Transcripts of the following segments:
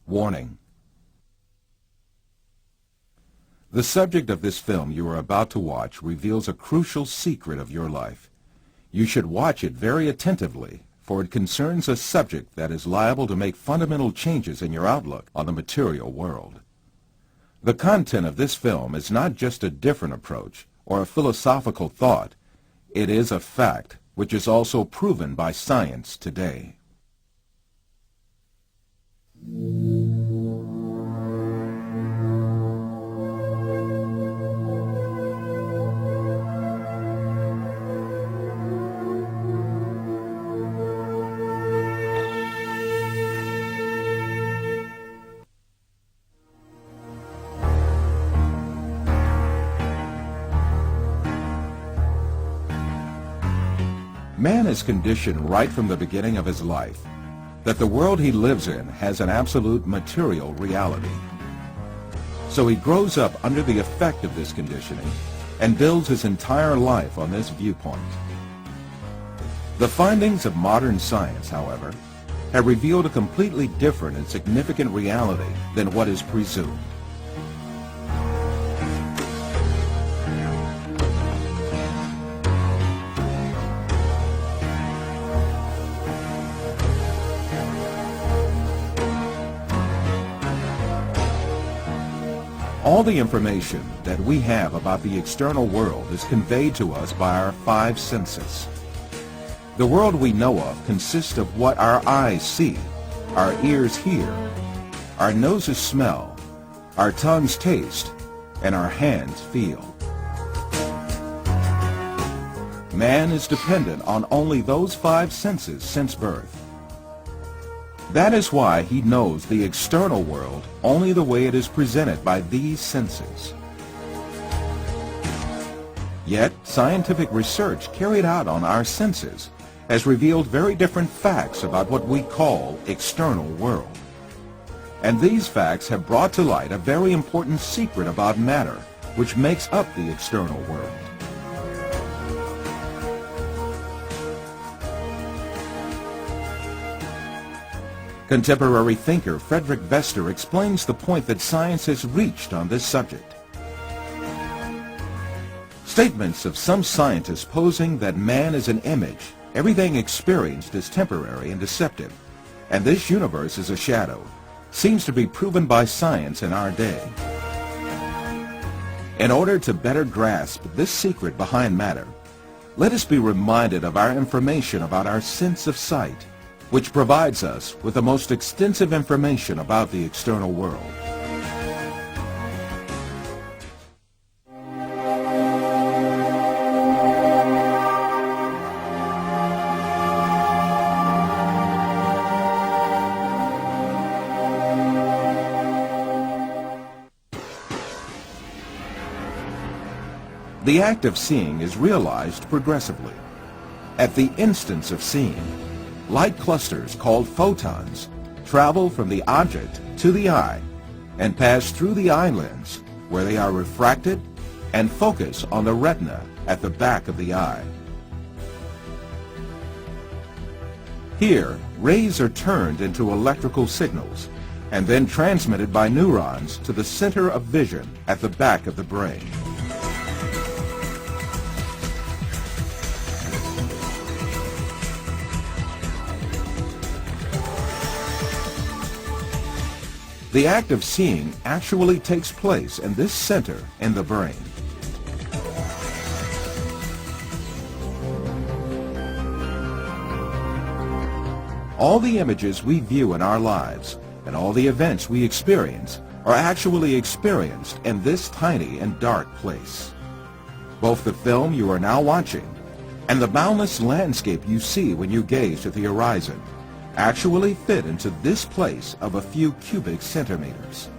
Warning. The subject of this film you are about to watch reveals a crucial secret of your life. You should watch it very attentively, for it concerns a subject that is liable to make fundamental changes in your outlook on the material world. The content of this film is not just a different approach or a philosophical thought. It is a fact which is also proven by science today. Man is conditioned right from the beginning of his life that the world he lives in has an absolute material reality. So he grows up under the effect of this conditioning and builds his entire life on this viewpoint. The findings of modern science, however, have revealed a completely different and significant reality than what is presumed. All the information that we have about the external world is conveyed to us by our five senses. The world we know of consists of what our eyes see, our ears hear, our noses smell, our tongues taste, and our hands feel. Man is dependent on only those five senses since birth. That is why he knows the external world only the way it is presented by these senses. Yet, scientific research carried out on our senses has revealed very different facts about what we call external world. And these facts have brought to light a very important secret about matter, which makes up the external world. Contemporary thinker Frederick Vester explains the point that science has reached on this subject. Statements of some scientists posing that man is an image, everything experienced is temporary and deceptive, and this universe is a shadow, seems to be proven by science in our day. In order to better grasp this secret behind matter, let us be reminded of our information about our sense of sight, which provides us with the most extensive information about the external world. The act of seeing is realized progressively. At the instance of seeing, light clusters called photons travel from the object to the eye and pass through the eye lens, where they are refracted and focus on the retina at the back of the eye. Here, rays are turned into electrical signals and then transmitted by neurons to the center of vision at the back of the brain. The act of seeing actually takes place in this center in the brain. All the images we view in our lives and all the events we experience are actually experienced in this tiny and dark place. Both the film you are now watching and the boundless landscape you see when you gaze at the horizon actually fit into this place of a few cubic centimeters.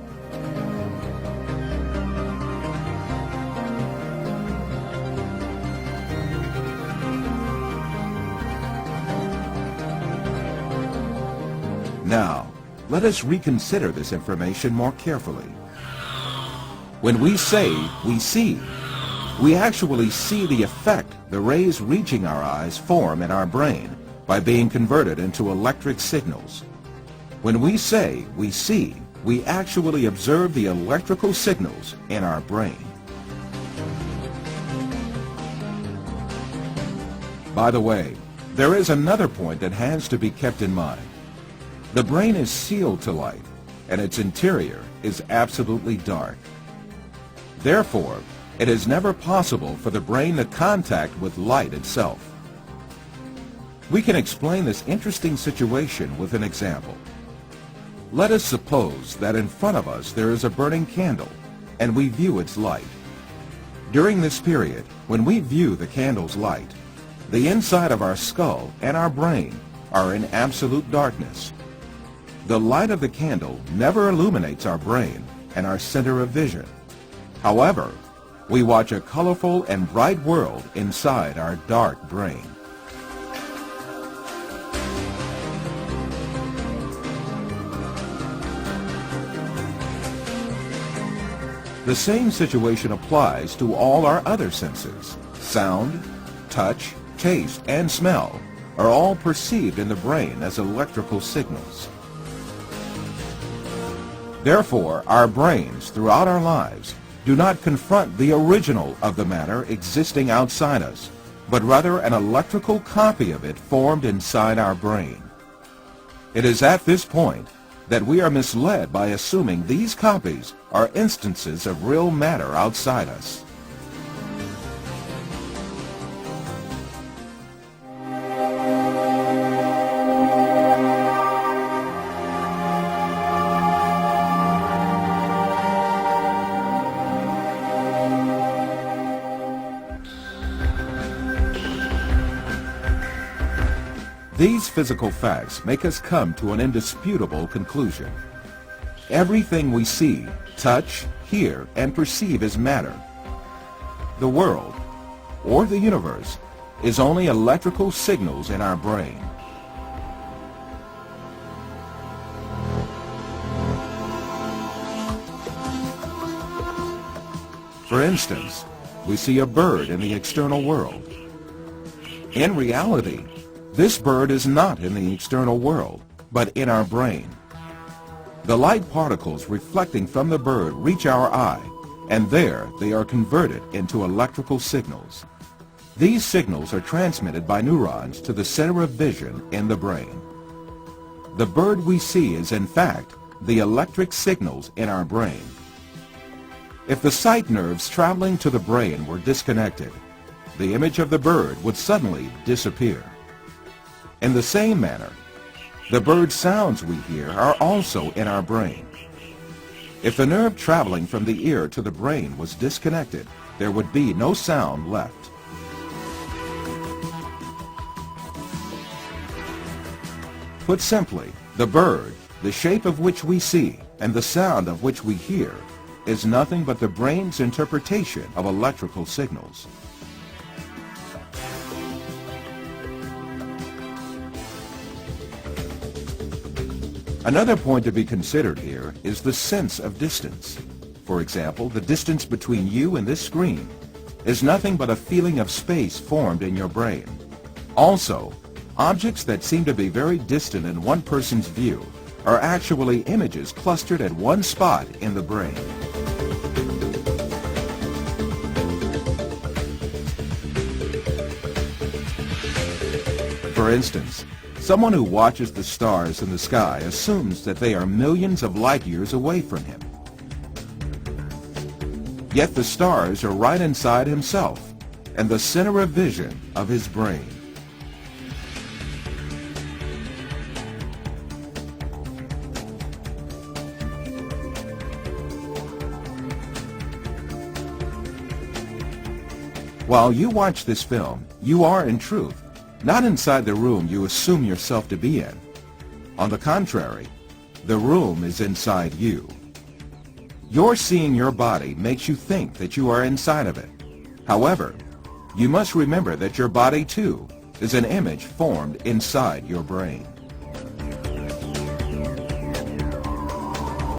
Now, let us reconsider this information more carefully. When we say we see, we actually see the effect the rays reaching our eyes form in our brain by being converted into electric signals. When we say we see, we actually observe the electrical signals in our brain. By the way, there is another point that has to be kept in mind. The brain is sealed to light, and its interior is absolutely dark. Therefore, it is never possible for the brain to contact with light itself. We can explain this interesting situation with an example. Let us suppose that in front of us there is a burning candle, and we view its light. During this period, when we view the candle's light, the inside of our skull and our brain are in absolute darkness. The light of the candle never illuminates our brain and our center of vision. However, we watch a colorful and bright world inside our dark brain. The same situation applies to all our other senses. Sound, touch, taste, and smell are all perceived in the brain as electrical signals. Therefore, our brains throughout our lives do not confront the original of the matter existing outside us, but rather an electrical copy of it formed inside our brain. It is at this point that we are misled by assuming these copies are instances of real matter outside us. These physical facts make us come to an indisputable conclusion. Everything we see, touch, hear, and perceive is matter. The world, or the universe, is only electrical signals in our brain. For instance, we see a bird in the external world. In reality, this bird is not in the external world, but in our brain. The light particles reflecting from the bird reach our eye, and there they are converted into electrical signals. These signals are transmitted by neurons to the center of vision in the brain. The bird we see is in fact the electric signals in our brain. If the sight nerves traveling to the brain were disconnected, the image of the bird would suddenly disappear. In the same manner, the bird sounds we hear are also in our brain. If the nerve traveling from the ear to the brain was disconnected, there would be no sound left. Put simply, the bird, the shape of which we see, and the sound of which we hear, is nothing but the brain's interpretation of electrical signals. Another point to be considered here is the sense of distance. For example, the distance between you and this screen is nothing but a feeling of space formed in your brain. Also, objects that seem to be very distant in one person's view are actually images clustered at one spot in the brain. For instance, someone who watches the stars in the sky assumes that they are millions of light years away from him. Yet the stars are right inside himself and the center of vision of his brain. While you watch this film, you are in truth not inside the room you assume yourself to be in. On the contrary, the room is inside you. Your seeing your body makes you think that you are inside of it. However, you must remember that your body too is an image formed inside your brain.